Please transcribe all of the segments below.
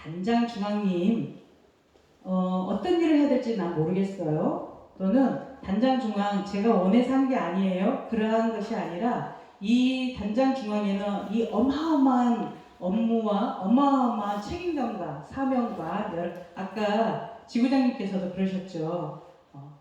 단장 중앙님 어떤 일을 해야 될지 난 모르겠어요. 또는 단장 중앙 제가 원해서 한 게 아니에요. 그러한 것이 아니라 이 단장 중앙에는 이 어마어마한 업무와 어마어마한 책임감과 사명과 아까 지구장님께서도 그러셨죠.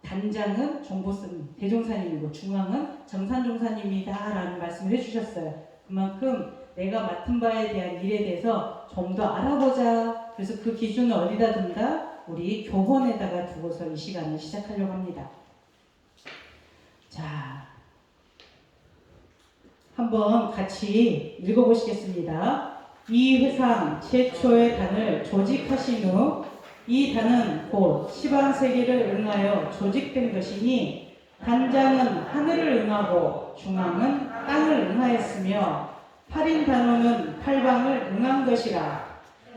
단장은 종보스님, 대종사님이고 중앙은 정산종사님이다 라는 말씀을 해주셨어요. 그만큼 내가 맡은 바에 대한 일에 대해서 좀 더 알아보자. 그래서 그 기준을 어디다 둔다? 우리 교본에다가 두고서 이 시간을 시작하려고 합니다. 자, 한번 같이 읽어보시겠습니다. 이 회상 최초의 단을 조직하신 후 이 단은 곧 시방세계를 응하여 조직된 것이니 단장은 하늘을 응하고 중앙은 땅을 응하였으며 8인 단원은 8방을 응한 것이라.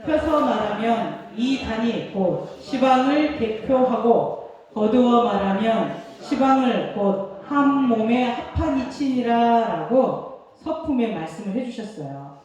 펴서 말하면 이 단이 곧 시방을 대표하고 거두어 말하면 시방을 곧 한 몸에 합한 이치니라 라고 서품에 말씀을 해주셨어요.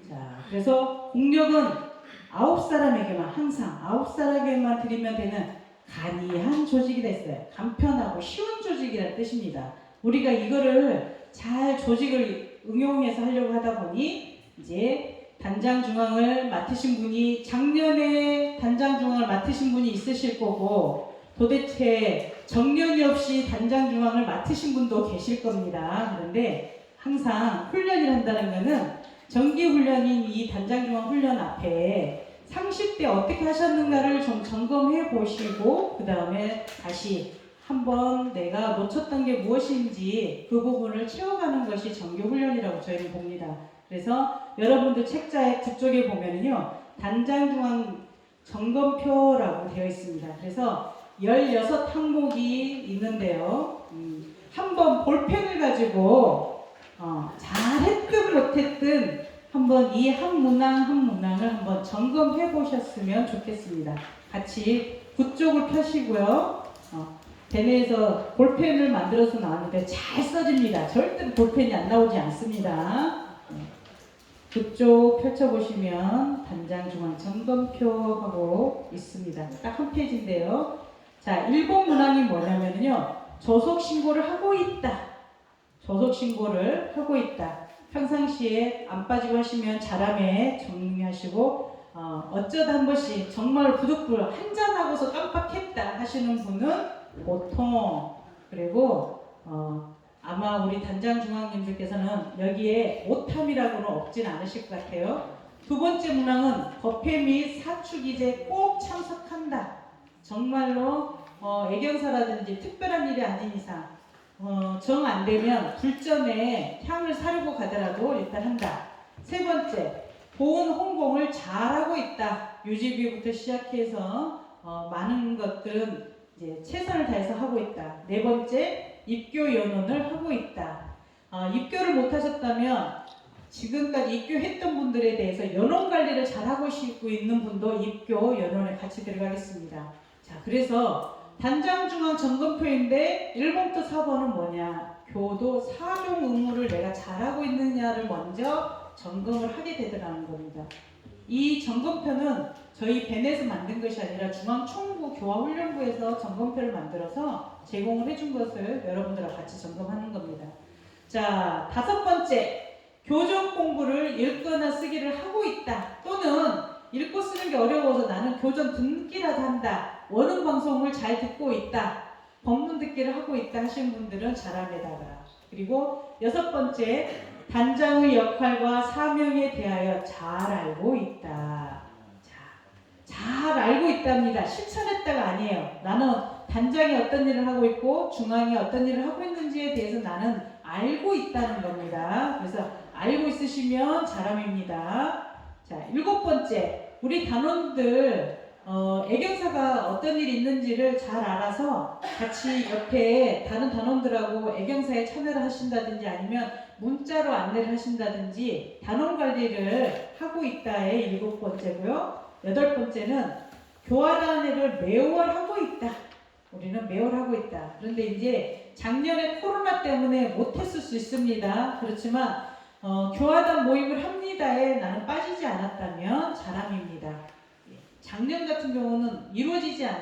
자, 그래서 공력은 9사람에게만 항상 9사람에게만 드리면 되는 간이한 조직이 됐어요. 간편하고 쉬운 조직이라는 뜻입니다. 우리가 이거를 잘 조직을 응용해서 하려고 하다 보니 이제 단장 중앙을 맡으신 분이 작년에 단장 중앙을 맡으신 분이 있으실 거고 도대체 정년이 없이 단장 중앙을 맡으신 분도 계실 겁니다. 그런데 항상 훈련을 한다는 것은 정기훈련인 이 단장중앙 훈련 앞에 30대 어떻게 하셨는가를 좀 점검해 보시고 그 다음에 다시 한번 내가 놓쳤던 게 무엇인지 그 부분을 채워가는 것이 정기훈련이라고 저희는 봅니다. 그래서 여러분들 책자의 뒤쪽에 보면은요 단장중앙 점검표라고 되어 있습니다. 그래서 16항목이 있는데요. 한번 볼펜을 가지고 잘했든 못했든 한번 이 한 문항을 한번 점검해 보셨으면 좋겠습니다. 같이 붓쪽을 펴시고요. 대내에서 볼펜을 만들어서 나왔는데 잘 써집니다. 절대 볼펜이 안 나오지 않습니다. 붓쪽 펼쳐보시면 단장 중앙 점검표 하고 있습니다. 딱 한 페이지인데요. 자, 1번 문항이 뭐냐면요. 조속 신고를 하고 있다. 조속 신고를 하고 있다. 평상시에 안 빠지고 하시면 자람에 정리하시고 어쩌다 한 번씩 정말 부득불 한잔하고서 깜빡했다 하시는 분은 보통 그리고 아마 우리 단장 중앙님들께서는 여기에 오탐이라고는 없진 않으실 것 같아요. 두 번째 문항은 법회 및 사축이제 꼭 참석한다. 정말로 애경사라든지 특별한 일이 아닌 이상 정 안 되면 불전에 향을 사려고 가더라도 일단 한다. 세 번째, 보온 홍공을 잘하고 있다. 유지비부터 시작해서 많은 것들은 이제 최선을 다해서 하고 있다. 네 번째, 입교 연원을 하고 있다. 입교를 못하셨다면 지금까지 입교했던 분들에 대해서 연원 관리를 잘하고 있는 분도 입교 연원에 같이 들어가겠습니다. 자, 그래서 단장중앙 점검표인데 1번부터 4번은 뭐냐? 교도 4종 의무를 내가 잘하고 있느냐를 먼저 점검을 하게 되더라는 겁니다. 이 점검표는 저희 벤에서 만든 것이 아니라 중앙총무 교화훈련부에서 점검표를 만들어서 제공을 해준 것을 여러분들과 같이 점검하는 겁니다. 자, 5번째, 교정 공부를 읽거나 쓰기를 하고 있다. 또는 읽고 쓰는 게 어려워서 나는 교정 듣기라도 한다. 원음 방송을 잘 듣고 있다. 법문 듣기를 하고 있다 하시는 분들은 잘함에다가. 그리고 6번째, 단장의 역할과 사명에 대하여 잘 알고 있다. 잘 알고 있답니다. 실천했다가 아니에요. 나는 단장이 어떤 일을 하고 있고 중앙이 어떤 일을 하고 있는지에 대해서 나는 알고 있다는 겁니다. 그래서 알고 있으시면 잘함입니다. 자, 7번째, 우리 단원들 애경사가 어떤 일이 있는지를 잘 알아서 같이 옆에 다른 단원들하고 애경사에 참여를 하신다든지 아니면 문자로 안내를 하신다든지 단원 관리를 하고 있다의 7번째고요. 8번째는 교환안내를 매월 하고 있다. 우리는 매월 하고 있다. 그런데 이제 작년에 코로나 때문에 못했을 수 있습니다. 그렇지만 교화단 모임을 합니다에 나는 빠지지 않았다면 자랑입니다. 작년 같은 경우는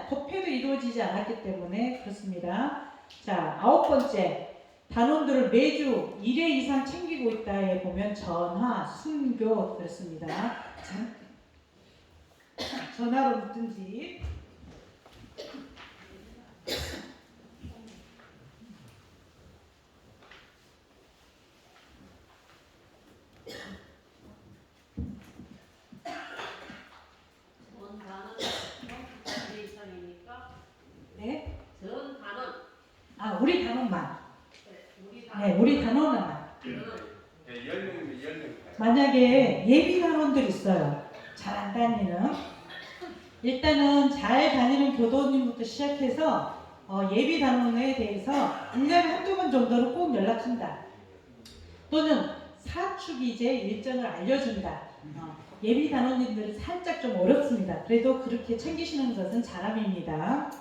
법회도 이루어지지 않았기 때문에 그렇습니다. 자, 9번째. 단원들을 매주 1회 이상 챙기고 있다에 보면 전화, 순교 그렇습니다. 전화로 묻든지 전 단원 1회 이상이니까 네? 전 단원 우리 단원만. 우리 네, 우리 단원만. 네, 연령. 만약에 예비 단원들 있어요. 잘 안 다니는. 일단은 잘 다니는 교도님부터 시작해서 예비 단원에 대해서 1년에 한두 번 정도는 꼭 연락한다. 또는 사축이제 일정을 알려준다. 예비 단원님들은 살짝 좀 어렵습니다. 그래도 그렇게 챙기시는 것은 잘함입니다.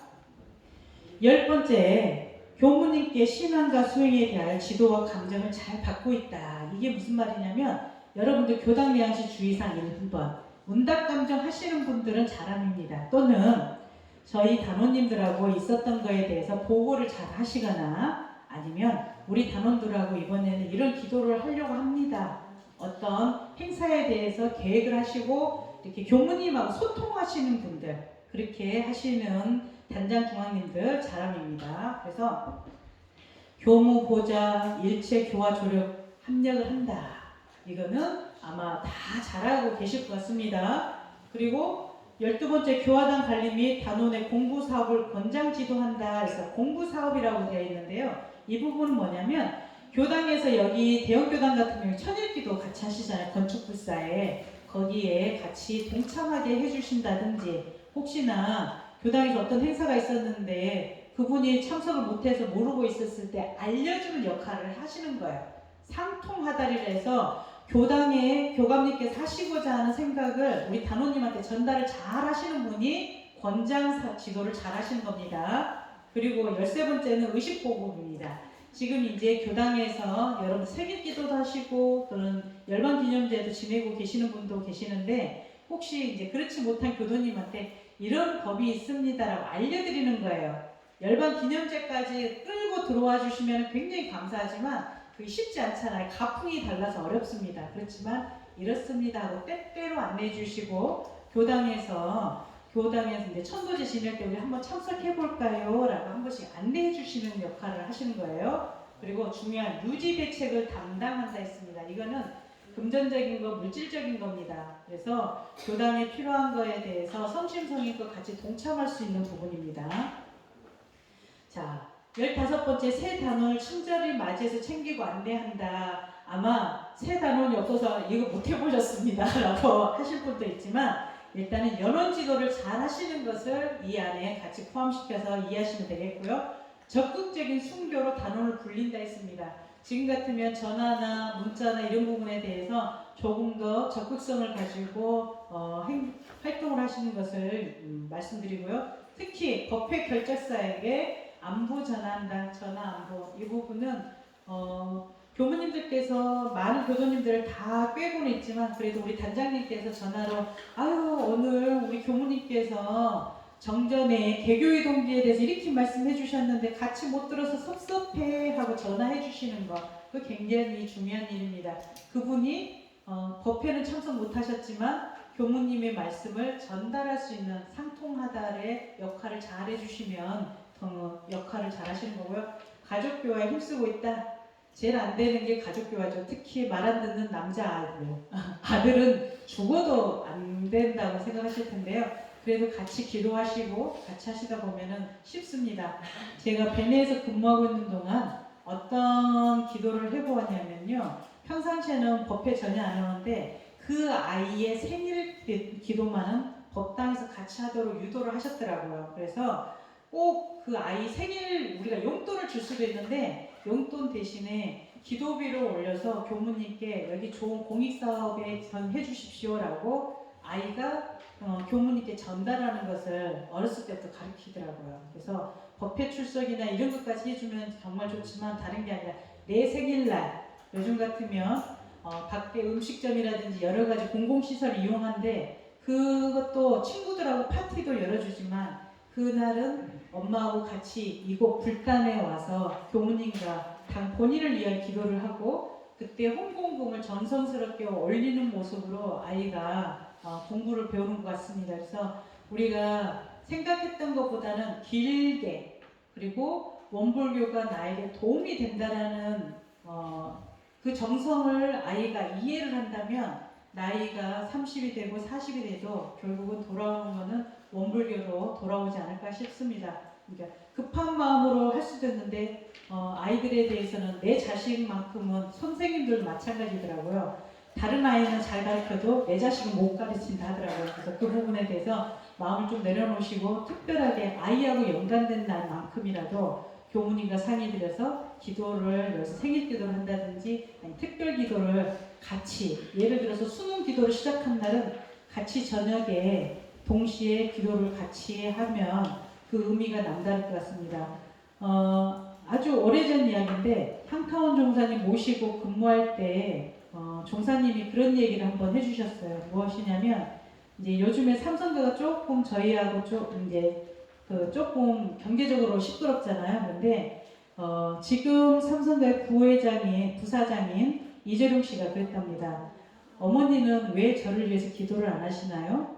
10번째. 교무님께 신앙과 수행에 대한 지도와 감정을 잘 받고 있다. 이게 무슨 말이냐면 여러분들 교당 내양시 주의사항 1번 문답감정 하시는 분들은 잘함입니다. 또는 저희 단원님들하고 있었던 거에 대해서 보고를 잘 하시거나 아니면 우리 단원들하고 이번에는 이런 기도를 하려고 합니다. 어떤 행사에 대해서 계획을 하시고 이렇게 교무님하고 소통하시는 분들 그렇게 하시는 단장 중앙님들 잘함입니다. 그래서 교무, 보좌, 일체, 교화, 조력 합력을 한다. 이거는 아마 다 잘하고 계실 것 같습니다. 그리고 12번째 교화당 관리 및 단원의 공부 사업을 권장 지도한다. 그래서 공부 사업이라고 되어 있는데요. 이 부분은 뭐냐면 교당에서 여기 대형교당 같은 경우에 천일기도 같이 하시잖아요. 건축불사에 거기에 같이 동참하게 해주신다든지 혹시나 교당에서 어떤 행사가 있었는데 그분이 참석을 못해서 모르고 있었을 때 알려주는 역할을 하시는 거예요. 상통하다리를 해서 교당에 교감님께서 하시고자 하는 생각을 우리 단원님한테 전달을 잘 하시는 분이 권장 지도를 잘 하시는 겁니다. 그리고 13번째는 의식보급입니다. 지금 이제 교당에서 여러분 생일기도도 하시고 또는 열반기념제도 지내고 계시는 분도 계시는데 혹시 이제 그렇지 못한 교도님한테 이런 법이 있습니다라고 알려드리는 거예요. 열반기념제까지 끌고 들어와 주시면 굉장히 감사하지만 그게 쉽지 않잖아요. 가풍이 달라서 어렵습니다. 그렇지만 이렇습니다 하고 때때로 안내해 주시고 교당에서 이제 천도제 지낼 때 우리 한번 참석해 볼까요? 라고 한 번씩 안내해 주시는 역할을 하시는 거예요. 그리고 중요한 유지 대책을 담당한다 했습니다. 이거는 금전적인 거, 물질적인 겁니다. 그래서 교당에 필요한 거에 대해서 성심성의껏 같이 동참할 수 있는 부분입니다. 자, 15번째 새 단원을 친절히 맞이해서 챙기고 안내한다. 아마 새 단원이 없어서 이거 못 해보셨습니다 라고 하실 분도 있지만 일단은 연원 지도를 잘 하시는 것을 이 안에 같이 포함시켜서 이해하시면 되겠고요. 적극적인 순교로 단원을 불린다 했습니다. 지금 같으면 전화나 문자나 이런 부분에 대해서 조금 더 적극성을 가지고 활동을 하시는 것을 말씀드리고요. 특히 법회 결적사에게 안부 전한다, 전화 안부 이 부분은 교무님들께서 많은 교도님들을 다 꿰고는 있지만 그래도 우리 단장님께서 전화로 오늘 우리 교무님께서 정전에 개교의 동기에 대해서 이렇게 말씀해 주셨는데 같이 못 들어서 섭섭해 하고 전화해 주시는 거 그거 굉장히 중요한 일입니다. 그분이 법회는 참석 못 하셨지만 교무님의 말씀을 전달할 수 있는 상통하달의 역할을 잘 해주시면 역할을 잘 하시는 거고요. 가족교화에 힘쓰고 있다. 제일 안 되는 게 가족교화죠. 특히 말 안 듣는 남자아이들. 아들은 죽어도 안 된다고 생각하실 텐데요. 그래도 같이 기도하시고 같이 하시다 보면은 쉽습니다. 제가 베네에서 근무하고 있는 동안 어떤 기도를 해보았냐면요. 평상시에는 법회 전혀 안 하는데 그 아이의 생일 기도만은 법당에서 같이 하도록 유도를 하셨더라고요. 그래서 꼭 그 아이 생일 우리가 용돈을 줄 수도 있는데 용돈 대신에 기도비를 올려서 교무님께 여기 좋은 공익사업에 해주십시오라고 아이가 교무님께 전달하는 것을 어렸을 때부터 가르치더라고요. 그래서 법회 출석이나 이런 것까지 해주면 정말 좋지만 다른 게 아니라 내 생일날 요즘 같으면 밖에 음식점이라든지 여러 가지 공공시설 이용한데 그것도 친구들하고 파티도 열어주지만 그날은 엄마하고 같이 이곳 불단에 와서 교무님과 본인을 위한 기도를 하고 그때 홍공봉을 정성스럽게 올리는 모습으로 아이가 공부를 배우는 것 같습니다. 그래서 우리가 생각했던 것보다는 길게 그리고 원불교가 나에게 도움이 된다라는 그 정성을 아이가 이해를 한다면 나이가 30이 되고 40이 돼도 결국은 돌아오는 것은 원불교로 돌아오지 않을까 싶습니다. 그러니까 급한 마음으로 할 수도 있는데 아이들에 대해서는 내 자식만큼은 선생님들 마찬가지더라고요. 다른 아이는 잘 가르쳐도 내 자식은 못 가르친다 하더라고요. 그래서 그 부분에 대해서 마음을 좀 내려놓으시고 특별하게 아이하고 연관된 날만큼이라도 교무님과 상의드려서 기도를 여기서 생일 기도를 한다든지 아니 특별 기도를 같이 예를 들어서 수능 기도를 시작한 날은 같이 저녁에 동시에 기도를 같이 하면 그 의미가 남다를 것 같습니다. 아주 오래전 이야기인데 한카원 종사님 모시고 근무할 때 종사님이 그런 얘기를 한번 해주셨어요. 무엇이냐면 이제 요즘에 삼성교가 조금 저희하고 조금 경제적으로 시끄럽잖아요. 그런데 지금 삼성교회 부사장인 이재룡 씨가 그랬답니다. 어머니는 왜 저를 위해서 기도를 안 하시나요?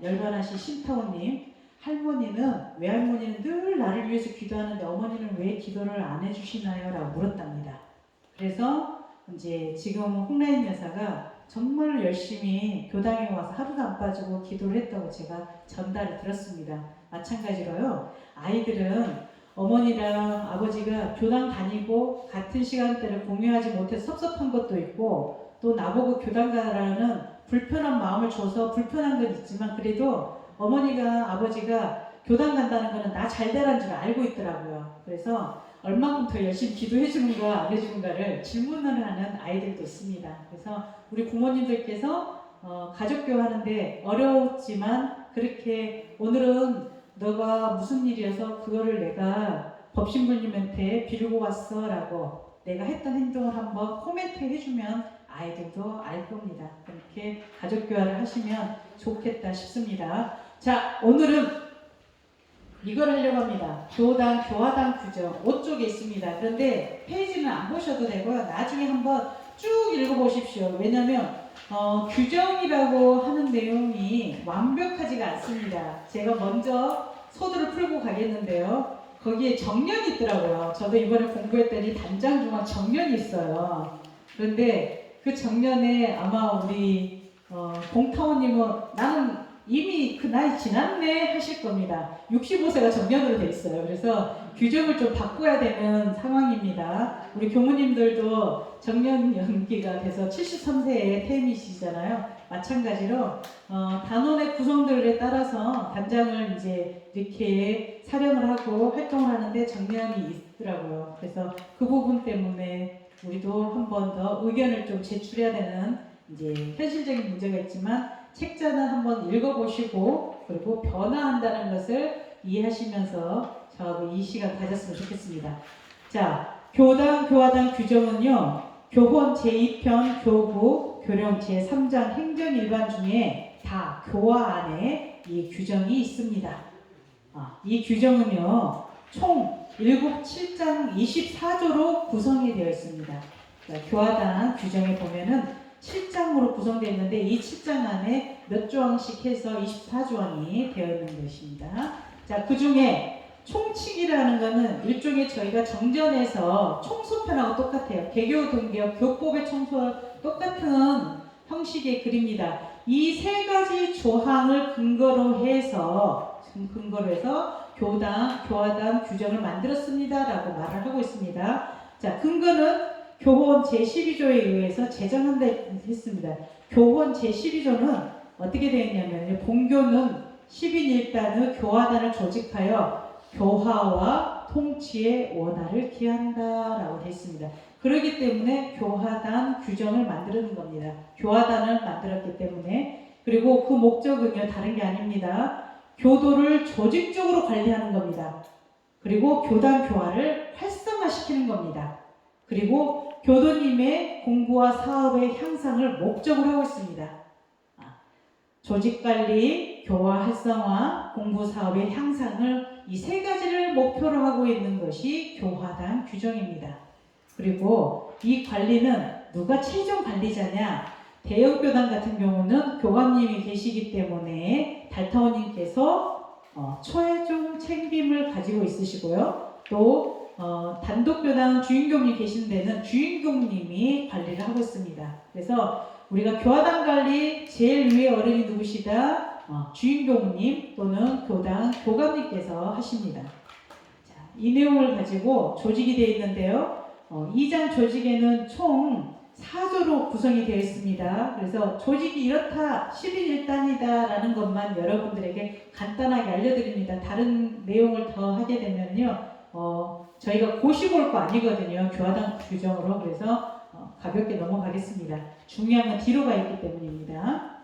열반하신 신타원님, 할머니는 외할머니는 늘 나를 위해서 기도하는데 어머니는 왜 기도를 안 해주시나요? 라고 물었답니다. 그래서 이제 지금 홍라인 여사가 정말 열심히 교당에 와서 하루도 안 빠지고 기도를 했다고 제가 전달을 들었습니다. 마찬가지로요. 아이들은 어머니랑 아버지가 교당 다니고 같은 시간대를 공유하지 못해서 섭섭한 것도 있고 또 나보고 교당 가라는 불편한 마음을 줘서 불편한 건 있지만 그래도 어머니가 아버지가 교당 간다는 거는 나 잘 되라는 줄 알고 있더라고요. 그래서 얼마큼 더 열심히 기도해 주는가 안 해주는가를 질문을 하는 아이들도 있습니다. 그래서 우리 부모님들께서 가족교화 하는데 어려웠지만 그렇게 오늘은 너가 무슨 일이어서 그거를 내가 법신부님한테 빌고 왔어 라고 내가 했던 행동을 한번 코멘트 해주면 아이들도 알 겁니다. 그렇게 가족교화를 하시면 좋겠다 싶습니다. 자, 오늘은 이걸 하려고 합니다. 교화당 규정 5쪽에 있습니다. 그런데 페이지는 안 보셔도 되고요. 나중에 한번 쭉 읽어보십시오. 왜냐하면 규정이라고 하는 내용이 완벽하지가 않습니다. 제가 먼저 소두를 풀고 가겠는데요. 거기에 정년이 있더라고요. 저도 이번에 공부했더니 단장 중앙 정년이 있어요. 그런데 그 정년에 아마 우리 공타원님은 나는 이미 그 나이 지났네 하실 겁니다. 65세가 정년으로 돼 있어요. 그래서 규정을 좀 바꿔야 되는 상황입니다. 우리 교무님들도 정년 연기가 돼서 73세에 퇴임이시잖아요. 마찬가지로 단원의 구성들에 따라서 단장을 이제 이렇게 사령을 하고 활동을 하는데 정년이 있더라고요. 그래서 그 부분 때문에 우리도 한 번 더 의견을 좀 제출해야 되는 이제 현실적인 문제가 있지만 책자는 한번 읽어보시고 그리고 변화한다는 것을 이해하시면서 저하고 이 시간 가졌으면 좋겠습니다. 자, 교화당 규정은요. 교혼 제2편 교부 교령 제3장 행정일반 중에 다 교화 안에 이 규정이 있습니다. 이 규정은요. 총 7장 24조로 구성이 되어 있습니다. 교화당 규정에 보면은 7장으로 구성되어 있는데 이 7장 안에 몇 조항씩 해서 24조항이 되어 있는 것입니다. 자, 그 중에 총칙이라는 것은 일종의 저희가 정전에서 총소편하고 똑같아요. 개교, 등교, 교법의 총소와 똑같은 형식의 글입니다. 이 세 가지 조항을 근거로 해서 교화당 규정을 만들었습니다라고 말을 하고 있습니다. 자, 근거는 교혼 제12조에 의해서 제정한다 했습니다. 교혼 제12조는 어떻게 되어 있냐면 본교는 10인 1단의 교화단을 조직하여 교화와 통치의 원활을 기한다라고 되어 있습니다. 그렇기 때문에 교화단 규정을 만드는 겁니다. 교화단을 만들었기 때문에 그리고 그 목적은요 다른 게 아닙니다. 교도를 조직적으로 관리하는 겁니다. 그리고 교단 교화를 활성화시키는 겁니다. 그리고 교도님의 공부와 사업의 향상을 목적으로 하고 있습니다. 조직관리, 교화 활성화, 공부 사업의 향상을 이 세 가지를 목표로 하고 있는 것이 교화당 규정입니다. 그리고 이 관리는 누가 최종 관리자냐? 대형교당 같은 경우는 교감님이 계시기 때문에 달타오님께서 최종 책임을 가지고 있으시고요. 또 단독교당 주인공이 계신 데는 주인공님이 관리를 하고 있습니다. 그래서 우리가 교화당 관리 제일 위에 어른이 누구시다? 주인공님 또는 교당 교감님께서 하십니다. 자, 이 내용을 가지고 조직이 되어 있는데요. 2장 조직에는 총 4조로 구성이 되어 있습니다. 그래서 조직이 이렇다, 11일단이다 라는 것만 여러분들에게 간단하게 알려드립니다. 다른 내용을 더 하게 되면요. 저희가 고시볼 거 아니거든요. 교화당 규정으로. 그래서 가볍게 넘어가겠습니다. 중요한 건 뒤로 가 있기 때문입니다.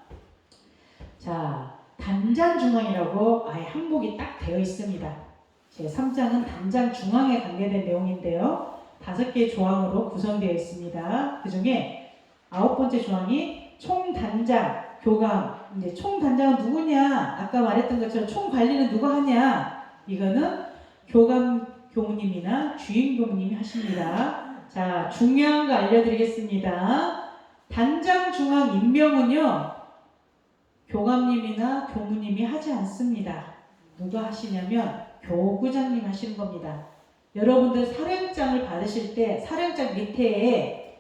자, 단장 중앙이라고 아예 항목이 딱 되어 있습니다. 제 3장은 단장 중앙에 관계된 내용인데요. 5개의 조항으로 구성되어 있습니다. 그 중에 9번째 조항이 총단장, 교감. 이제 총단장은 누구냐? 아까 말했던 것처럼 총관리는 누가 하냐? 이거는 교감 교무님이나 주임교무님이 하십니다. 자, 중요한 거 알려드리겠습니다. 단장 중앙 임명은요, 교감님이나 교무님이 하지 않습니다. 누가 하시냐면 교구장님 하시는 겁니다. 여러분들 사령장을 받으실 때 사령장 밑에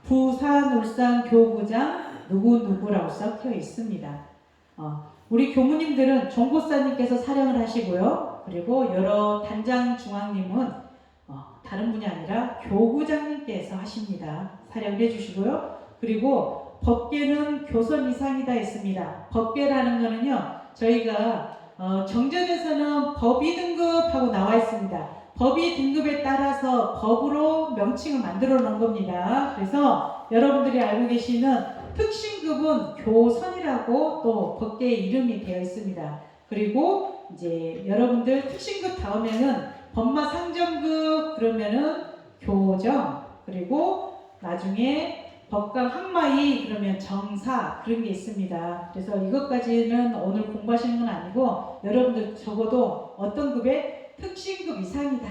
부산, 울산 교구장 누구누구라고 써 있습니다. 우리 교무님들은 종고사님께서 사령을 하시고요. 그리고 여러 단장 중앙님은 다른 분이 아니라 교구장님께서 하십니다. 사령을 해주시고요. 그리고 법계는 교선 이상이다 했습니다. 법계라는 거는요, 저희가 정전에서는 법의 등급하고 나와 있습니다. 법의 등급에 따라서 법으로 명칭을 만들어 놓은 겁니다. 그래서 여러분들이 알고 계시는 특신급은 교선이라고 또 법계의 이름이 되어 있습니다. 그리고 이제 여러분들 특신급 다음에는 법마 상정급 그러면은 교정, 그리고 나중에 법강 항마이 그러면 정사 그런 게 있습니다. 그래서 이것까지는 오늘 공부하시는 건 아니고 여러분들 적어도 어떤 급의 특신급 이상이다.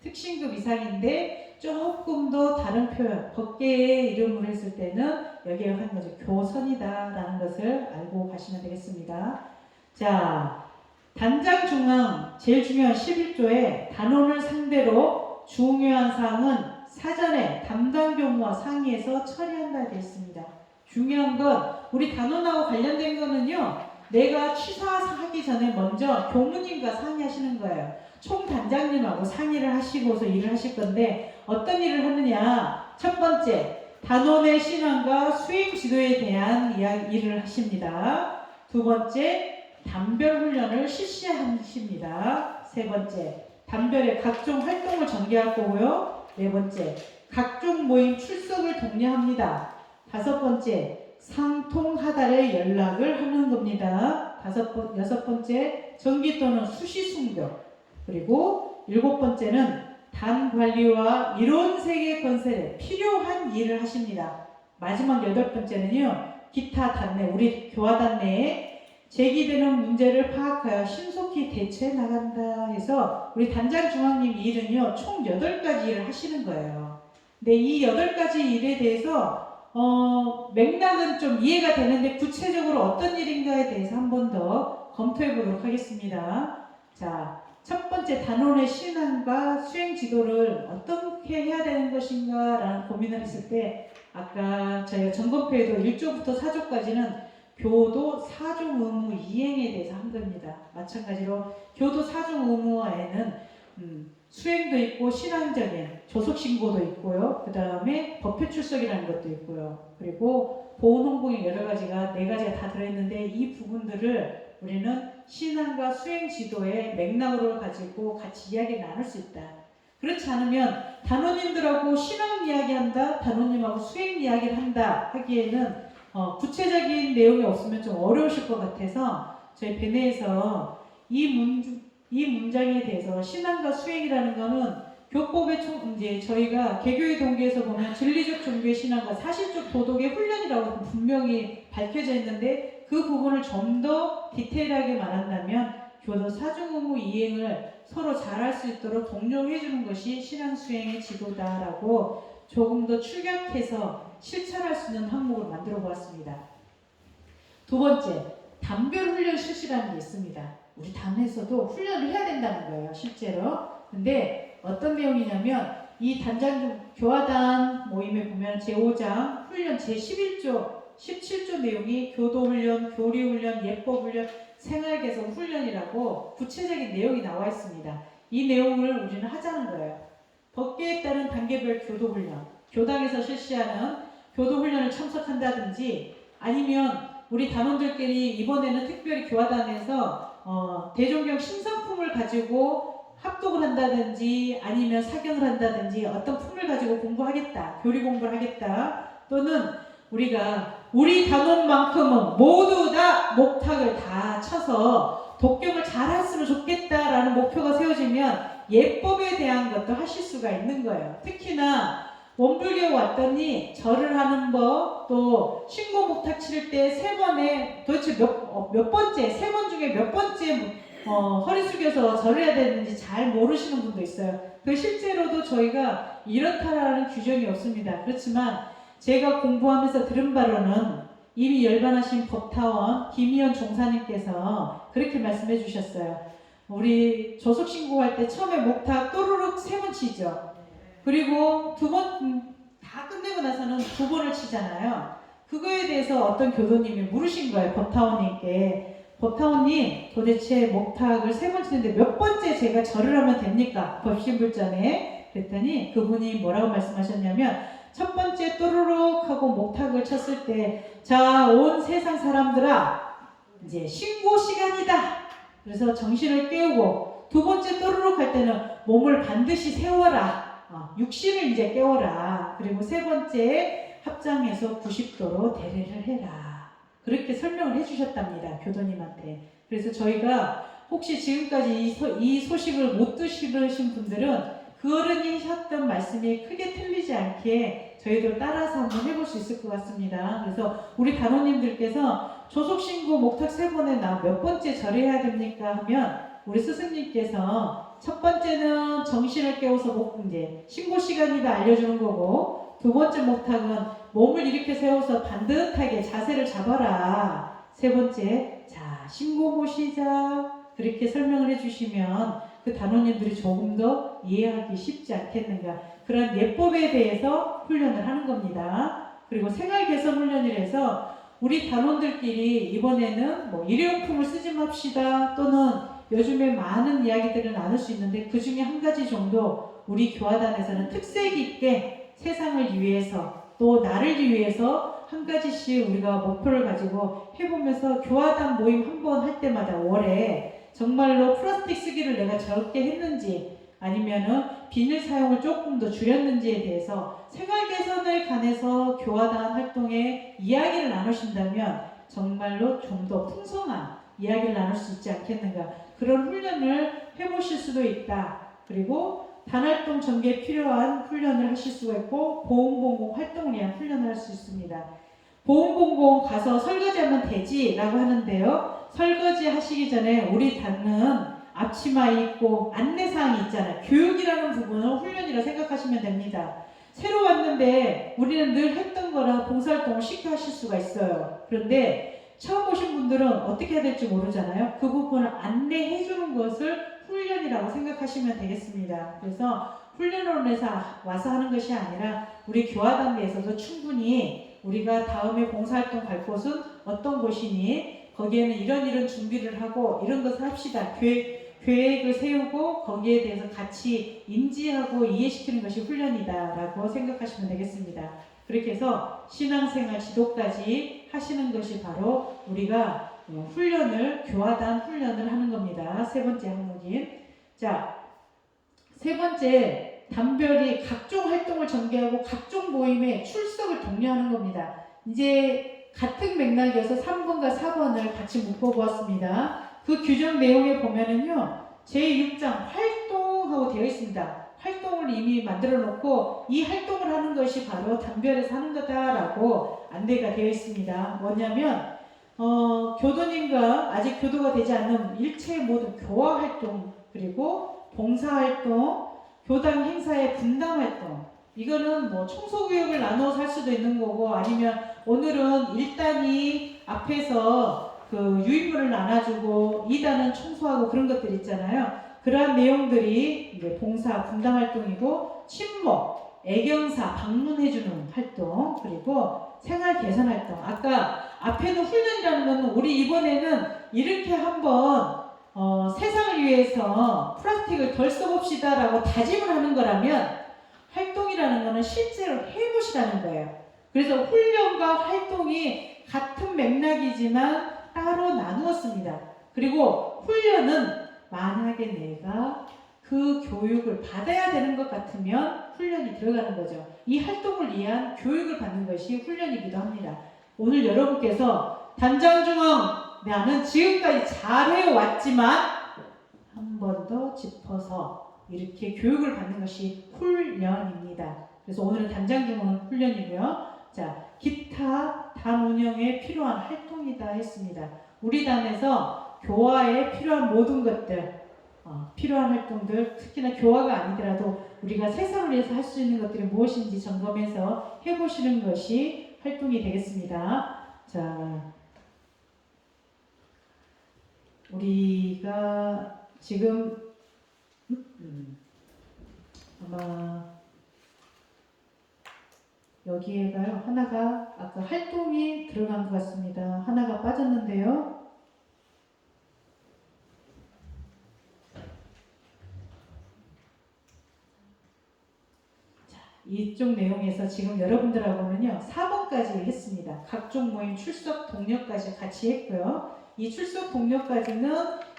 특신급 이상인데 조금 더 다른 표현, 법계의 이름으로 했을 때는 여기에 한 거죠. 교선이다라는 것을 알고 가시면 되겠습니다. 자, 단장 중앙 제일 중요한 11조에 단원을 상대로 중요한 사항은 사전에 담당 교무와 상의해서 처리한다 되어 있습니다. 중요한 건 우리 단원하고 관련된 거는요, 내가 취사하기 전에 먼저 교무님과 상의하시는 거예요. 총단장님하고 상의를 하시고서 일을 하실 건데 어떤 일을 하느냐? 첫 번째, 단원의 신앙과 수행 지도에 대한 일을 하십니다. 두 번째, 단별 훈련을 실시하십니다. 세 번째, 단별의 각종 활동을 전개할 거고요. 네 번째, 각종 모임 출석을 독려합니다. 다섯 번째, 상통하달의 연락을 하는 겁니다. 여섯 번째, 정기 또는 수시 순교. 그리고 일곱 번째는 단 관리와 이론 세계 건설에 필요한 일을 하십니다. 마지막 여덟 번째는요, 기타 단내, 우리 교화단 내에 제기되는 문제를 파악하여 신속히 대처해 나간다 해서 우리 단장 중앙님 일은요, 총 8가지 일을 하시는 거예요. 근데 이 8가지 일에 대해서 맥락은 좀 이해가 되는데 구체적으로 어떤 일인가에 대해서 한 번 더 검토해 보도록 하겠습니다. 자, 첫 번째, 단원의 신앙과 수행 지도를 어떻게 해야 되는 것인가 라는 고민을 했을 때 아까 저희가 점검표에도 1조부터 4조까지는 교도 4종 의무 이행에 대해서 한 겁니다. 마찬가지로 교도 4종 의무에는 수행도 있고 신앙적인 조속신고도 있고요. 그 다음에 법회 출석이라는 것도 있고요. 그리고 보훈 홍보의 여러 가지가 4가지가 다 들어있는데 이 부분들을 우리는 신앙과 수행 지도의 맥락으로 가지고 같이 이야기를 나눌 수 있다. 그렇지 않으면 단원님들하고 신앙 이야기한다, 단원님하고 수행 이야기를 한다 하기에는 구체적인 내용이 없으면 좀 어려우실 것 같아서 저희 배내에서 이 문장에 대해서 신앙과 수행이라는 거는 교법의 이제 저희가 개교의 동기에서 보면 진리적 종교의 신앙과 사실적 도덕의 훈련이라고 분명히 밝혀져 있는데 그 부분을 좀 더 디테일하게 말한다면 교도 사중 의무 이행을 서로 잘할 수 있도록 독려해 주는 것이 신앙 수행의 지도다라고 조금 더 축약해서 실천할 수 있는 항목을 만들어 보았습니다. 두 번째, 단별 훈련 실시라는 게 있습니다. 우리 단에서도 훈련을 해야 된다는 거예요, 실제로. 근데 어떤 내용이냐면 이 단장 교화단 모임에 보면 제5장 훈련 제11조 17조 내용이 교도훈련, 교리훈련, 예법훈련, 생활개선 훈련이라고 구체적인 내용이 나와 있습니다. 이 내용을 우리는 하자는 거예요. 법계에 따른 단계별 교도훈련, 교당에서 실시하는 교도훈련을 참석한다든지 아니면 우리 단원들끼리 이번에는 특별히 교화단에서 대종경 신성품을 가지고 합독을 한다든지 아니면 사경을 한다든지 어떤 품을 가지고 공부하겠다, 교리 공부를 하겠다, 또는 우리가 우리 단원만큼은 모두 다 목탁을 다 쳐서 독경을 잘 했으면 좋겠다라는 목표가 세워지면 예법에 대한 것도 하실 수가 있는 거예요. 특히나 원불교 왔더니 절을 하는 법, 또 신고 목탁 칠 때 세 번에 도대체 몇 번째, 세 번 중에 몇 번째 허리 숙여서 절을 해야 되는지 잘 모르시는 분도 있어요. 그 실제로도 저희가 이렇다라는 규정이 없습니다. 그렇지만 제가 공부하면서 들은 바로는 이미 열반하신 법타원 김희연 종사님께서 그렇게 말씀해 주셨어요. 우리 조속 신고할 때 처음에 목탁 또르륵 세 번 치죠. 그리고 두 번 다 끝내고 나서는 두 번을 치잖아요. 그거에 대해서 어떤 교도님이 물으신 거예요. 법타원님께. 법타원님, 도대체 목탁을 세 번 치는데 몇 번째 제가 절을 하면 됩니까? 법신불전에. 그랬더니 그분이 뭐라고 말씀하셨냐면 첫 번째 또르륵 하고 목탁을 쳤을 때 자, 온 세상 사람들아, 이제 신고 시간이다. 그래서 정신을 깨우고 두 번째 또르륵 할 때는 몸을 반드시 세워라. 육신을 이제 깨워라. 그리고 세 번째 합장해서 90도로 대례를 해라. 그렇게 설명을 해주셨답니다. 교도님한테. 그래서 저희가 혹시 지금까지 이 소식을 못 들으신 분들은 그 어른이 하셨던 말씀이 크게 틀리지 않게 저희들 따라서 한번 해볼 수 있을 것 같습니다. 그래서 우리 단원님들께서 조속신고 목탁 세 번에 나 몇 번째 절해야 됩니까? 하면 우리 스승님께서 첫 번째는 정신을 깨워서 이제 신고 시간이다 알려주는 거고, 두 번째 목탁은 몸을 이렇게 세워서 반듯하게 자세를 잡아라. 세 번째, 자, 신고모 시작. 그렇게 설명을 해주시면 그 단원님들이 조금 더 이해하기 쉽지 않겠는가. 그런 예법에 대해서 훈련을 하는 겁니다. 그리고 생활 개선 훈련이라서 우리 단원들끼리 이번에는 뭐 일회용품을 쓰지 맙시다, 또는 요즘에 많은 이야기들을 나눌 수 있는데 그 중에 한 가지 정도 우리 교화단에서는 특색 있게 세상을 위해서 또 나를 위해서 한 가지씩 우리가 목표를 가지고 해보면서 교화단 모임 한 번 할 때마다 월에 정말로 플라스틱 쓰기를 내가 적게 했는지 아니면은 비닐 사용을 조금 더 줄였는지에 대해서 생활 개선에 관해서 교화단 활동에 이야기를 나누신다면 정말로 좀 더 풍성한 이야기를 나눌 수 있지 않겠는가. 그런 훈련을 해보실 수도 있다. 그리고 단활동 전개에 필요한 훈련을 하실 수가 있고 보험공공 활동을 위한 훈련을 할 수 있습니다. 보험공공 가서 설거지하면 되지 라고 하는데요. 설거지 하시기 전에 우리 단은 앞치마 입고 안내사항이 있잖아요. 교육이라는 부분은 훈련이라 생각하시면 됩니다. 새로 왔는데 우리는 늘 했던 거라 봉사활동을 쉽게 하실 수가 있어요. 그런데 처음 오신 분들은 어떻게 해야 될지 모르잖아요. 그 부분을 안내해 주는 것을 훈련이라고 생각하시면 되겠습니다. 그래서 훈련원에서 와서 하는 것이 아니라 우리 교화단 내에서도 충분히 우리가 다음에 봉사활동 갈 곳은 어떤 곳이니 거기에는 이런 준비를 하고 이런 것을 합시다. 계획을 세우고 거기에 대해서 같이 인지하고 이해시키는 것이 훈련이다라고 생각하시면 되겠습니다. 그렇게 해서 신앙생활 지도까지 하시는 것이 바로 우리가 훈련을, 교화단 훈련을 하는 겁니다. 세 번째 항목인. 자, 세 번째, 단별이 각종 활동을 전개하고 각종 모임에 출석을 독려하는 겁니다. 이제 같은 맥락이어서 3번과 4번을 같이 묶어보았습니다. 그 규정 내용에 보면은요, 제6장 활동하고 되어 있습니다. 활동을 이미 만들어 놓고 이 활동을 하는 것이 바로 단별에서 하는 거다라고 안내가 되어 있습니다. 뭐냐면 교도님과 아직 교도가 되지 않는 일체의 모든 교화 활동, 그리고 봉사 활동, 교당 행사의 분담 활동, 이거는 뭐 청소구역을 나누어서 할 수도 있는 거고, 아니면 오늘은 1단이 앞에서 그 유인물을 나눠주고 2단은 청소하고 그런 것들 있잖아요. 그러한 내용들이 이제 봉사 분담 활동이고, 친목, 애경사 방문해주는 활동, 그리고 생활 개선 활동. 아까 앞에는 훈련이라는 건 우리 이번에는 이렇게 한번 세상을 위해서 플라스틱을 덜 써봅시다 라고 다짐을 하는 거라면, 활동이라는 거는 실제로 해보시라는 거예요. 그래서 훈련과 활동이 같은 맥락이지만 따로 나누었습니다. 그리고 훈련은 만약에 내가 그 교육을 받아야 되는 것 같으면 훈련이 들어가는 거죠. 이 활동을 위한 교육을 받는 것이 훈련이기도 합니다. 오늘 여러분께서 단장중앙, 나는 지금까지 잘해왔지만 한 번 더 짚어서 이렇게 교육을 받는 것이 훈련입니다. 그래서 오늘은 단장중앙 훈련이고요. 자, 기타 단 운영에 필요한 활동이다 했습니다. 우리 단에서 교화에 필요한 모든 것들, 필요한 활동들, 특히나 교화가 아니더라도 우리가 세상을 위해서 할 수 있는 것들이 무엇인지 점검해서 해보시는 것이 활동이 되겠습니다. 자, 우리가 지금 아마 여기에가요, 하나가 아까 활동이 들어간 것 같습니다. 하나가 빠졌는데요. 이쪽 내용에서 지금 여러분들하고는요 4번까지 했습니다. 각종 모임 출석 동료까지 같이 했고요. 이 출석 동료까지는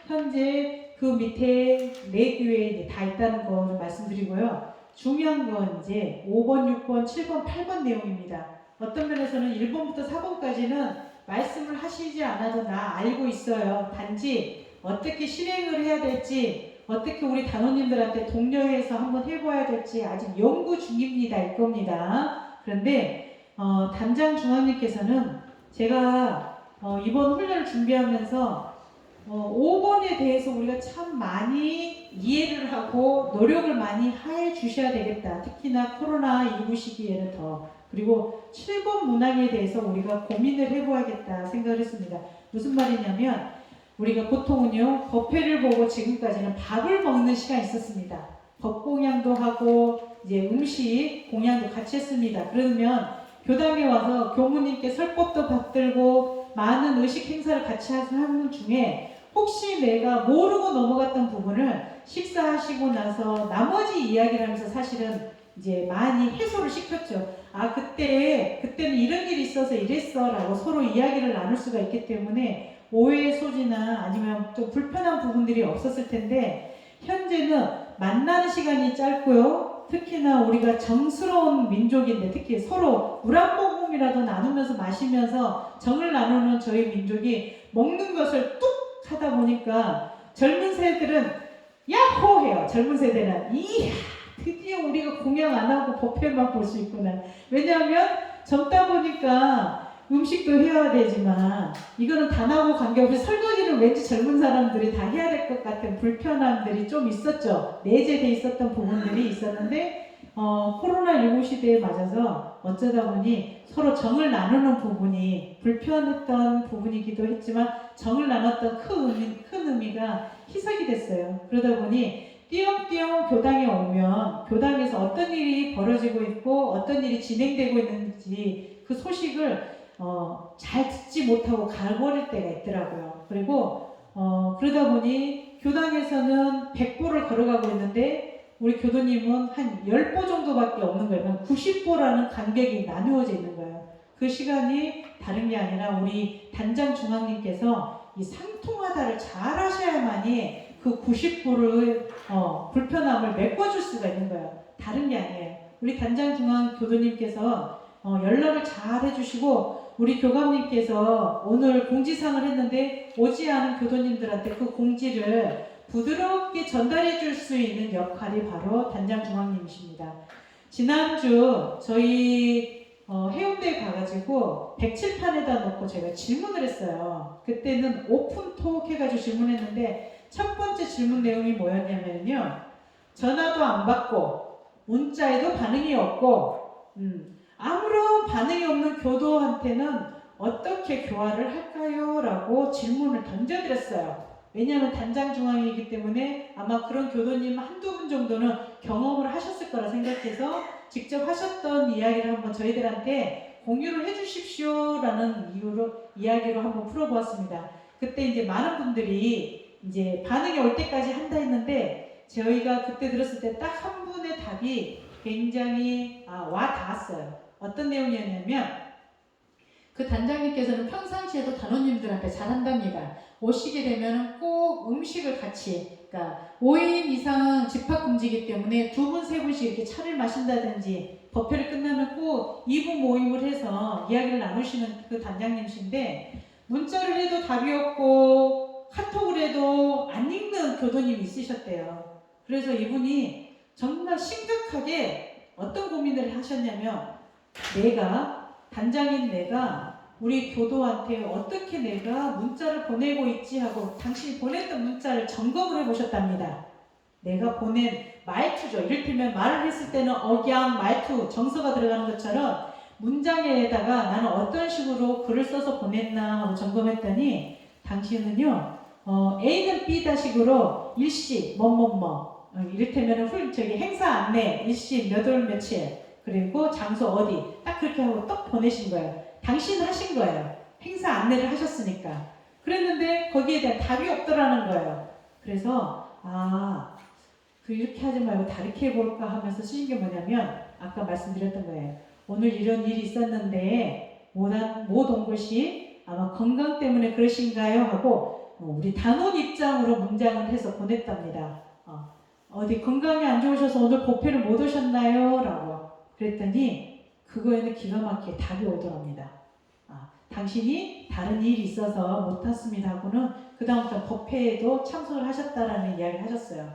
현재 그 밑에 4교회에 다 있다는 거 말씀드리고요. 중요한 건 이제 5번, 6번, 7번, 8번 내용입니다. 어떤 면에서는 1번부터 4번까지는 말씀을 하시지 않아도 나 알고 있어요. 단지 어떻게 실행을 해야 될지, 어떻게 우리 단원님들한테 독려해서 한번 해봐야 될지 아직 연구 중입니다. 일 겁니다. 그런데 단장 중앙님께서는 제가 이번 훈련을 준비하면서 5번에 대해서 우리가 참 많이 이해를 하고 노력을 많이 해 주셔야 되겠다. 특히나 코로나19 시기에는 더. 그리고 7번 문항에 대해서 우리가 고민을 해봐야겠다 생각을 했습니다. 무슨 말이냐면, 우리가 보통은요, 법회를 보고 지금까지는 밥을 먹는 시간이 있었습니다. 법 공양도 하고 이제 음식 공양도 같이 했습니다. 그러면 교당에 와서 교무님께 설법도 받들고 많은 의식 행사를 같이 하는 중에 혹시 내가 모르고 넘어갔던 부분을 식사하시고 나서 나머지 이야기를 하면서 사실은 이제 많이 해소를 시켰죠. 아, 그때는 이런 일이 있어서 이랬어 라고 서로 이야기를 나눌 수가 있기 때문에 오해의 소지나 아니면 좀 불편한 부분들이 없었을 텐데, 현재는 만나는 시간이 짧고요. 특히나 우리가 정스러운 민족인데, 특히 서로 물 한 모금이라도 나누면서 마시면서 정을 나누는 저희 민족이 먹는 것을 뚝 하다 보니까 젊은 세대들은 야호 해요. 젊은 세대는 이야 드디어 우리가 공양 안 하고 법회만 볼 수 있구나. 왜냐하면 젊다 보니까 음식도 해야 되지만 이거는 단하고 관계없이 설거지는 왠지 젊은 사람들이 다 해야 될 것 같은 불편함들이 좀 있었죠. 내재돼 있었던 부분들이 있었는데 코로나19 시대에 맞아서 어쩌다 보니 서로 정을 나누는 부분이 불편했던 부분이기도 했지만 정을 나눴던 큰 의미가 희석이 됐어요. 그러다 보니 띄엄띄엄 교당에 오면 교당에서 어떤 일이 벌어지고 있고 어떤 일이 진행되고 있는지 그 소식을 잘 듣지 못하고 가버릴 때가 있더라고요. 그리고 그러다 보니 교당에서는 100보를 걸어가고 있는데 우리 교도님은 한 10보 정도밖에 없는 거예요. 90보라는 간격이 나누어져 있는 거예요. 그 시간이 다른 게 아니라 우리 단장 중앙님께서 이 상통하다를 잘 하셔야만이 그 90보를 불편함을 메꿔줄 수가 있는 거예요. 다른 게 아니에요. 우리 단장 중앙 교도님께서 연락을 잘 해주시고 우리 교감님께서 오늘 공지상을 했는데 오지 않은 교도님들한테 그 공지를 부드럽게 전달해 줄 수 있는 역할이 바로 단장 중앙님이십니다. 지난주 저희 해운대에 가가지고 백칠판에다 놓고 제가 질문을 했어요. 그때는 오픈톡 해가지고 질문했는데 첫 번째 질문 내용이 뭐였냐면요. 전화도 안 받고 문자에도 반응이 없고 아무런 반응이 없는 교도한테는 어떻게 교화를 할까요? 라고 질문을 던져드렸어요. 왜냐하면 단장 중앙이기 때문에 아마 그런 교도님 한두 분 정도는 경험을 하셨을 거라 생각해서 직접 하셨던 이야기를 한번 저희들한테 공유를 해주십시오 라는 이야기로 한번 풀어보았습니다. 그때 이제 많은 분들이 이제 반응이 올 때까지 한다 했는데 저희가 그때 들었을 때 딱 한 분의 답이 굉장히 와 닿았어요. 어떤 내용이었냐면 그 단장님께서는 평상시에도 단원님들한테 잘한답니다. 오시게 되면 꼭 음식을 같이, 그러니까 5인 이상 집합금지이기 때문에 2분, 3분씩 이렇게 차를 마신다든지 법회를 끝나면 꼭 2부 모임을 해서 이야기를 나누시는 그 단장님이신데 문자를 해도 답이 없고 카톡을 해도 안 읽는 교도님이 있으셨대요. 그래서 이분이 정말 심각하게 어떤 고민을 하셨냐면 단장인 내가 우리 교도한테 어떻게 내가 문자를 보내고 있지 하고 당신이 보냈던 문자를 점검을 해보셨답니다. 내가 보낸 말투죠. 이를테면 말을 했을 때는 억양, 말투, 정서가 들어가는 것처럼 문장에다가 나는 어떤 식으로 글을 써서 보냈나 하고 점검했더니 당신은요 A는 B다식으로 일시 뭐뭐뭐 이를테면 행사 안내 일시 몇 월 며칠 그리고 장소 어디 딱 그렇게 하고 떡 보내신 거예요. 당신 하신 거예요. 행사 안내를 하셨으니까. 그랬는데 거기에 대한 답이 없더라는 거예요. 그래서 이렇게 하지 말고 다르게 해볼까 하면서 쓰신 게 뭐냐면 아까 말씀드렸던 거예요. 오늘 이런 일이 있었는데 못 온 것이 아마 건강 때문에 그러신가요? 하고 우리 단원 입장으로 문장을 해서 보냈답니다. 어디 건강이 안 좋으셔서 오늘 법회를 못 오셨나요? 라고 그랬더니 그거에는 기가 막히게 답이 오더랍니다. 당신이 다른 일이 있어서 못 왔습니다 하고는 그 다음부터 법회에도 참석을 하셨다라는 이야기를 하셨어요.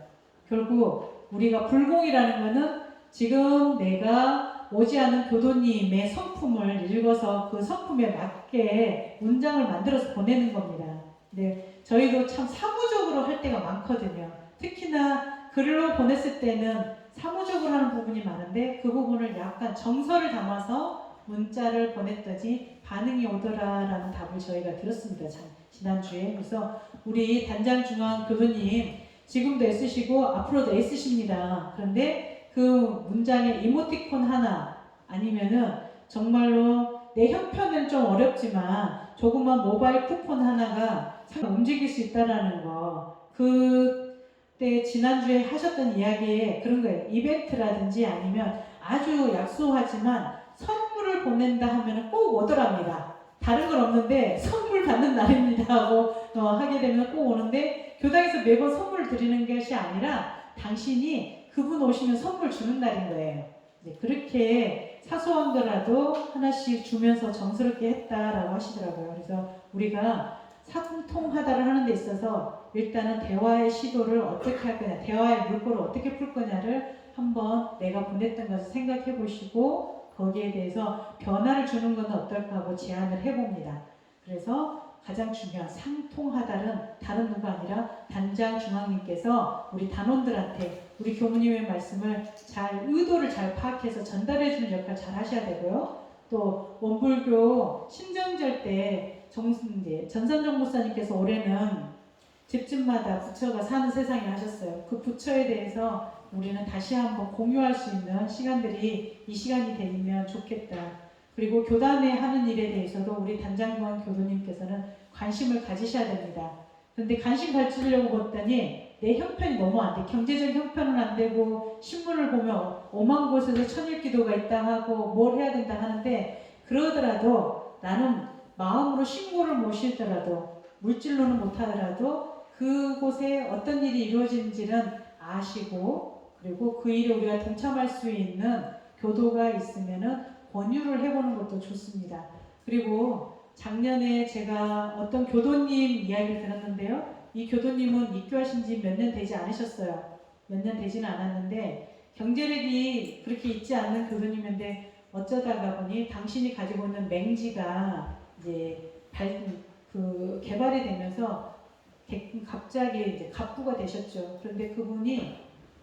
결국 우리가 불공이라는 것은 지금 내가 오지 않은 교도님의 성품을 읽어서 그 성품에 맞게 문장을 만들어서 보내는 겁니다. 근데 저희도 참 사무적으로 할 때가 많거든요. 특히나 글로 보냈을 때는 사무적으로 하는 부분이 많은데 그 부분을 약간 정서를 담아서 문자를 보냈더니 반응이 오더라라는 답을 저희가 들었습니다. 지난주에. 그래서 우리 단장 중앙 교도님 지금도 애쓰시고 앞으로도 애쓰십니다. 그런데 그 문장에 이모티콘 하나 아니면은 정말로 내 형편은 좀 어렵지만 조그만 모바일 쿠폰 하나가 움직일 수 있다라는 거. 그때 지난주에 하셨던 이야기에 그런 거예요. 이벤트라든지 아니면 아주 약소하지만 선물을 보낸다 하면 꼭 오더랍니다. 다른 건 없는데 선물 받는 날입니다 하고 하게 되면 꼭 오는데 교당에서 매번 선물을 드리는 것이 아니라 당신이 그분 오시면 선물 주는 날인 거예요. 그렇게 사소한 거라도 하나씩 주면서 정스럽게 했다라고 하시더라고요. 그래서 우리가 상통하다를 하는 데 있어서 일단은 대화의 시도를 어떻게 할 거냐, 대화의 물꼬를 어떻게 풀 거냐를 한번 내가 보냈던 것을 생각해 보시고 거기에 대해서 변화를 주는 건 어떨까 하고 제안을 해봅니다. 그래서 가장 중요한 상통하다는 다른 누가 아니라 단장 중앙님께서 우리 단원들한테 우리 교무님의 말씀을 의도를 잘 파악해서 전달해주는 역할 잘 하셔야 되고요. 또 원불교 신정절 때 전산정 목사님께서 올해는 집집마다 부처가 사는 세상에 하셨어요. 그 부처에 대해서 우리는 다시 한번 공유할 수 있는 시간들이 이 시간이 되면 좋겠다. 그리고 교단에 하는 일에 대해서도 우리 단장관 교도님께서는 관심을 가지셔야 됩니다. 그런데 관심 가지려고 봤더니 내 형편이 너무 안 돼. 경제적 형편은 안 되고 신문을 보면 5만 곳에서 천일기도가 있다 하고 뭘 해야 된다 하는데 그러더라도 나는 마음으로 신고를 모시더라도 물질로는 못하더라도 그곳에 어떤 일이 이루어지는지는 아시고 그리고 그 일에 우리가 동참할 수 있는 교도가 있으면은 권유를 해보는 것도 좋습니다. 그리고 작년에 제가 어떤 교도님 이야기를 들었는데요. 이 교도님은 입교하신 지 몇 년 되지 않으셨어요. 몇 년 되지는 않았는데 경제력이 그렇게 있지 않는 교도님인데 어쩌다가 보니 당신이 가지고 있는 맹지가 이제 개발이 되면서 갑자기 이제 갑부가 되셨죠. 그런데 그분이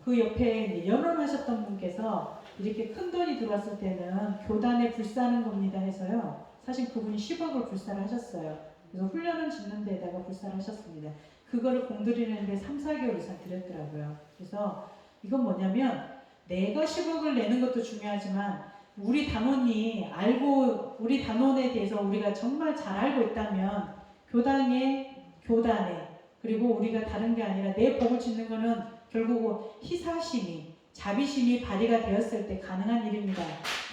그 옆에 이제 연원하셨던 분께서 이렇게 큰 돈이 들어왔을 때는 교단에 불사하는 겁니다 해서요. 사실 그분이 10억을 불사를 하셨어요. 그래서 훈련을 짓는 데다가 불사를 하셨습니다. 그거를 공들이는데 3, 4개월 이상 들였더라고요. 그래서 이건 뭐냐면 내가 10억을 내는 것도 중요하지만 우리 단원이 알고 우리 단원에 대해서 우리가 정말 잘 알고 있다면 교단에 그리고 우리가 다른 게 아니라 내 복을 짓는 거는 결국 희사심이 자비심이 발휘가 되었을 때 가능한 일입니다.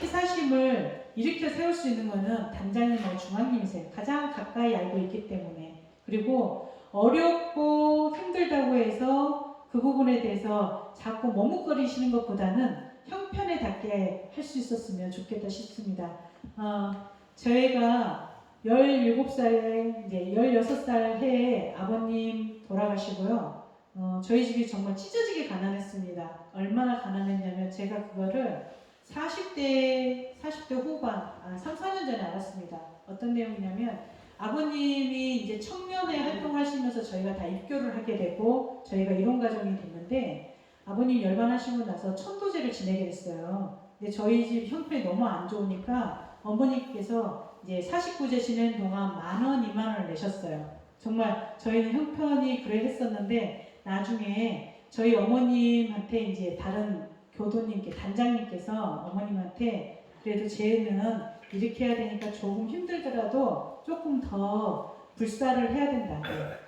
희사심을 일으켜 세울 수 있는 거는 단장님하고 중앙님이세요. 가장 가까이 알고 있기 때문에. 그리고 어렵고 힘들다고 해서 그 부분에 대해서 자꾸 머뭇거리시는 것보다는 형편에 닿게 할 수 있었으면 좋겠다 싶습니다. 저희가 17살, 이제 16살 해에 아버님 돌아가시고요. 저희 집이 정말 찢어지게 가난했습니다. 얼마나 가난했냐면 제가 그거를 40대 후반, 3, 4년 전에 알았습니다. 어떤 내용이냐면 아버님이 이제 청년회 활동하시면서 저희가 다 입교를 하게 되고 저희가 이혼가정이 됐는데 아버님 열반하시고 나서 천도제를 지내게 됐어요. 근데 저희 집 형편이 너무 안 좋으니까 어머니께서 이제 49제 지내는 동안 10,000원, 20,000원을 내셨어요. 정말 저희는 형편이 그래 했었는데 나중에 저희 어머님한테 이제 다른 교도님께 단장님께서 어머님한테 그래도 쟤는 이렇게 해야 되니까 조금 힘들더라도 조금 더 불사를 해야 된다.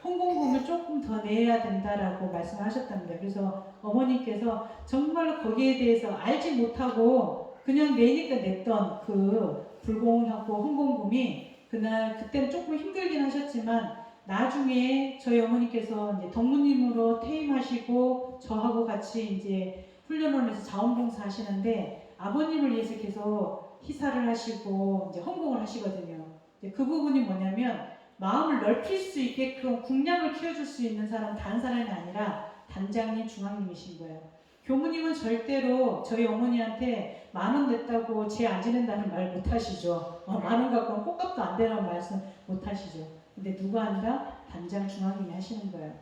헌공금을 조금 더 내야 된다라고 말씀하셨답니다. 그래서 어머니께서 정말로 거기에 대해서 알지 못하고 그냥 내니까 냈던 그 불공하고 헌공금이 그때는 조금 힘들긴 하셨지만 나중에 저희 어머니께서 이제 덕무님으로 퇴임하시고 저하고 같이 이제 훈련원에서 자원봉사 하시는데 아버님을 위해서 계속 희사를 하시고 이제 헌공을 하시거든요. 그 부분이 뭐냐면 마음을 넓힐 수 있게끔 국량을 키워줄 수 있는 사람 다른 사람이 아니라 단장님, 중앙님이신 거예요. 교무님은 절대로 저희 어머니한테 10,000원 냈다고 쟤 안 지낸다는 말 못하시죠. 10,000원 갖고는 꽃값도 안 되라는 말씀 못하시죠. 근데 누가 한다? 단장, 중앙님이 하시는 거예요.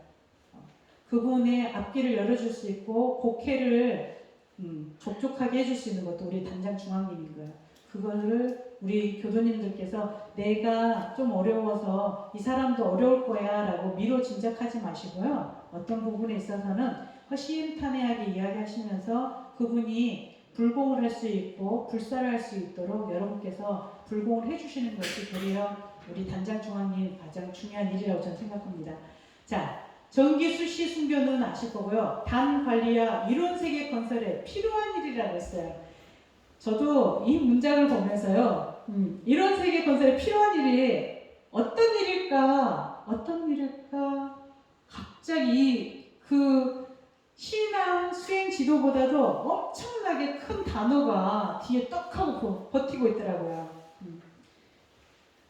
그분의 앞길을 열어줄 수 있고 곡회를 족족하게 해줄 수 있는 것도 우리 단장, 중앙님인 거예요. 그거를 우리 교도님들께서 내가 좀 어려워서 이 사람도 어려울 거야 라고 미뤄 짐작하지 마시고요. 어떤 부분에 있어서는 허심탄회하게 이야기하시면서 그분이 불공을 할 수 있고 불사를 할 수 있도록 여러분께서 불공을 해주시는 것이 도리어 우리 단장 중앙님 가장 중요한 일이라고 저는 생각합니다. 자, 전기, 수시, 순교는 아실 거고요. 단 관리와 이론 세계 건설에 필요한 일이라고 했어요. 저도 이 문장을 보면서요, 이런 세계 건설에 필요한 일이 어떤 일일까? 갑자기 그 신앙 수행 지도보다도 엄청나게 큰 단어가 뒤에 떡 하고 버티고 있더라고요.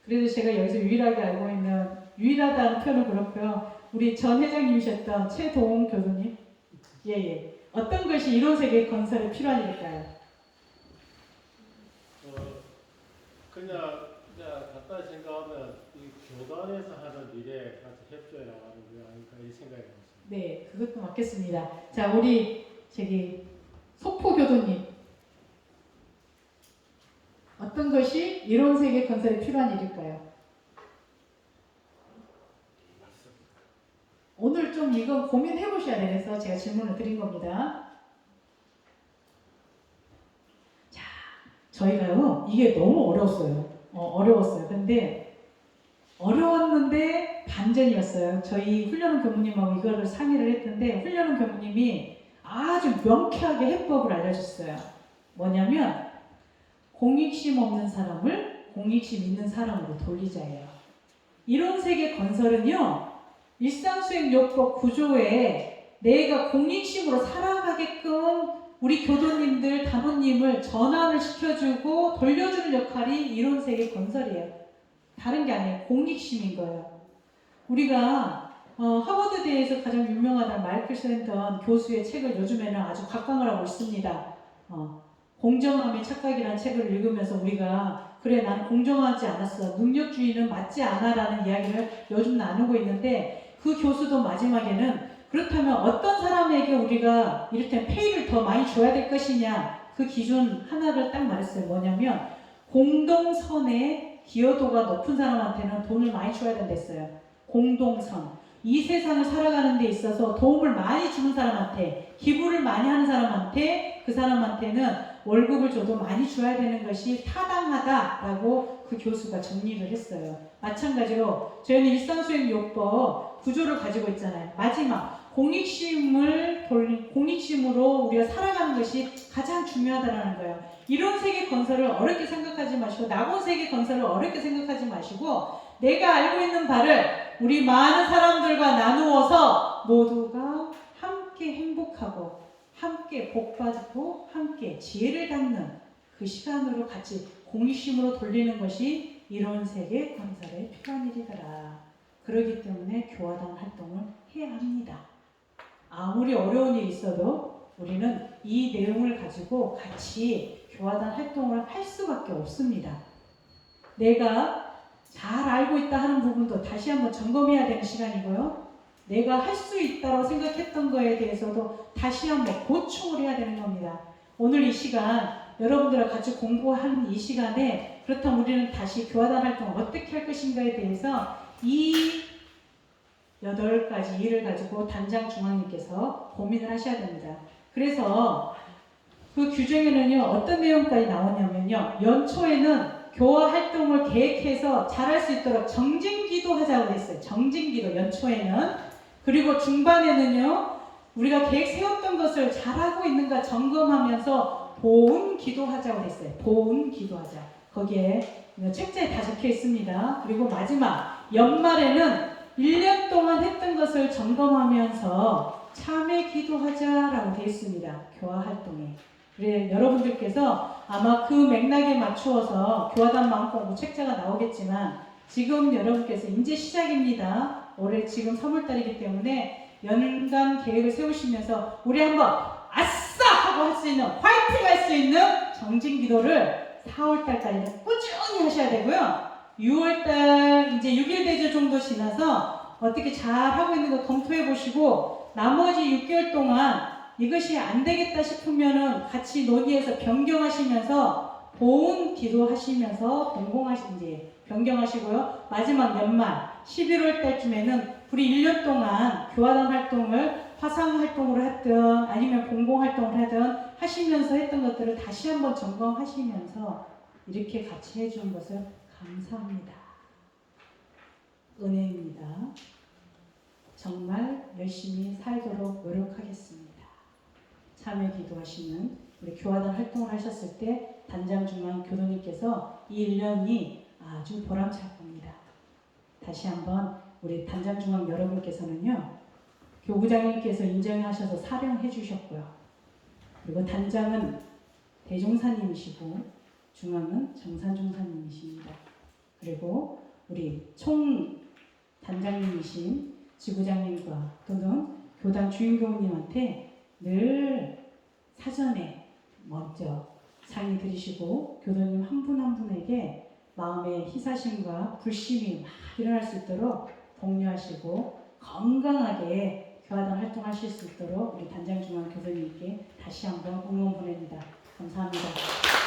그래도 제가 여기서 유일하게 알고 있는, 유일하다는 표현은 그렇고요. 우리 전 회장님이셨던 최동훈 교수님. 예. 어떤 것이 이론 세계 건설에 필요한 일일까요? 그냥 갖다 생각하면 이 교단에서 하는 일에 같이 협조해 나가는 게 아닐까 이 생각이 듭니다. 네, 그것도 맞겠습니다. 자, 우리 속포 교도님. 어떤 것이 이론 세계 건설에 필요한 일일까요? 오늘 좀 이거 고민해 보셔야 돼서 제가 질문을 드린 겁니다. 저희가요, 이게 너무 어려웠어요. 근데 어려웠는데 반전이었어요. 저희 훈련원 교무님하고 이거를 상의를 했는데 훈련원 교무님이 아주 명쾌하게 해법을 알려줬어요. 뭐냐면 공익심 없는 사람을 공익심 있는 사람으로 돌리자예요. 이론 세계 건설은요, 일상수행요법 구조에 내가 공익심으로 살아가게끔 우리 교도님들, 단원님을 전환을 시켜주고 돌려주는 역할이 이론 세계 건설이에요. 다른 게 아니에요. 공익심인 거예요. 우리가 하버드대에서 가장 유명하다는 마이클 샌턴 교수의 책을 요즘에는 아주 각광을 하고 있습니다. 공정함의 착각이라는 책을 읽으면서 우리가 그래 나는 공정하지 않았어. 능력주의는 맞지 않아 라는 이야기를 요즘 나누고 있는데 그 교수도 마지막에는 그렇다면 어떤 사람에게 우리가 이를테면 페이를 더 많이 줘야 될 것이냐 그 기준 하나를 딱 말했어요. 뭐냐면 공동선의 기여도가 높은 사람한테는 돈을 많이 줘야 된댔어요. 공동선. 이 세상을 살아가는 데 있어서 도움을 많이 주는 사람한테, 기부를 많이 하는 사람한테, 그 사람한테는 월급을 줘도 많이 줘야 되는 것이 타당하다라고 그 교수가 정리를 했어요. 마찬가지로 저희는 일상수행요법 구조를 가지고 있잖아요. 마지막 공익심으로 우리가 살아가는 것이 가장 중요하다는 거예요. 이론 세계 건설을 어렵게 생각하지 마시고 낙원 세계 건설을 어렵게 생각하지 마시고 내가 알고 있는 바를 우리 많은 사람들과 나누어서 모두가 함께 행복하고 함께 복받고 함께 지혜를 갖는 그 시간으로 같이 공익심으로 돌리는 것이 이론 세계 건설에 필요한 일이더라. 그렇기 때문에 교화단 활동을 해야 합니다. 아무리 어려운 일이 있어도 우리는 이 내용을 가지고 같이 교화단 활동을 할 수밖에 없습니다. 내가 잘 알고 있다 하는 부분도 다시 한번 점검해야 되는 시간이고요. 내가 할 수 있다고 생각했던 거에 대해서도 다시 한번 보충을 해야 되는 겁니다. 오늘 이 시간 여러분들과 같이 공부하는 이 시간에 그렇다면 우리는 다시 교화단 활동을 어떻게 할 것인가에 대해서 이 8가지 일을 가지고 단장 중앙님께서 고민을 하셔야 됩니다. 그래서 그 규정에는요 어떤 내용까지 나오냐면요 연초에는 교화 활동을 계획해서 잘할 수 있도록 정진기도 하자고 했어요. 정진기도 연초에는. 그리고 중반에는요 우리가 계획 세웠던 것을 잘하고 있는가 점검하면서 보훈 기도하자고 했어요. 보훈 기도하자. 거기에 책자에 다 적혀 있습니다. 그리고 마지막 연말에는 1년 동안 했던 것을 점검하면서 참회 기도하자라고 되어 있습니다. 교화 활동에. 그래 여러분들께서 아마 그 맥락에 맞추어서 교화단 마음공부 책자가 나오겠지만 지금 여러분께서 이제 시작입니다. 올해 지금 3월달이기 때문에 연간 계획을 세우시면서 우리 한번 아싸! 하고 할 수 있는 화이팅 할 수 있는 정진기도를 4월달까지는 꾸준히 하셔야 되고요. 6월달 이제 6일 대조 정도 지나서 어떻게 잘 하고 있는 거 검토해 보시고 나머지 6개월 동안 이것이 안 되겠다 싶으면은 같이 논의해서 변경하시면서 보훈 기도하시면서 이제 변경하시고요. 마지막 연말 11월 달쯤에는 우리 1년 동안 교화단 활동을 화상 활동으로 하든 아니면 공공 활동을 하든 하시면서 했던 것들을 다시 한번 점검하시면서 이렇게 같이 해준 것을 감사합니다. 은혜입니다. 정말 열심히 살도록 노력하겠습니다. 참여 기도하시는 우리 교화단 활동을 하셨을 때 단장중앙 교도님께서 이 1년이 아주 보람찰 겁니다. 다시 한번 우리 단장중앙 여러분께서는요 교구장님께서 인정하셔서 사령해 주셨고요. 그리고 단장은 대종사님이시고 중앙은 정산종사님이십니다. 그리고 우리 총 단장님이신 지구장님과 또는 교단 주인교우님한테 늘 사전에 먼저 상의 드리시고 교도님 한 분 한 분에게 마음의 희사심과 불심이 막 일어날 수 있도록 독려하시고 건강하게 교화단 활동하실 수 있도록 우리 단장중앙 교도님께 다시 한번 응원 보냅니다. 감사합니다.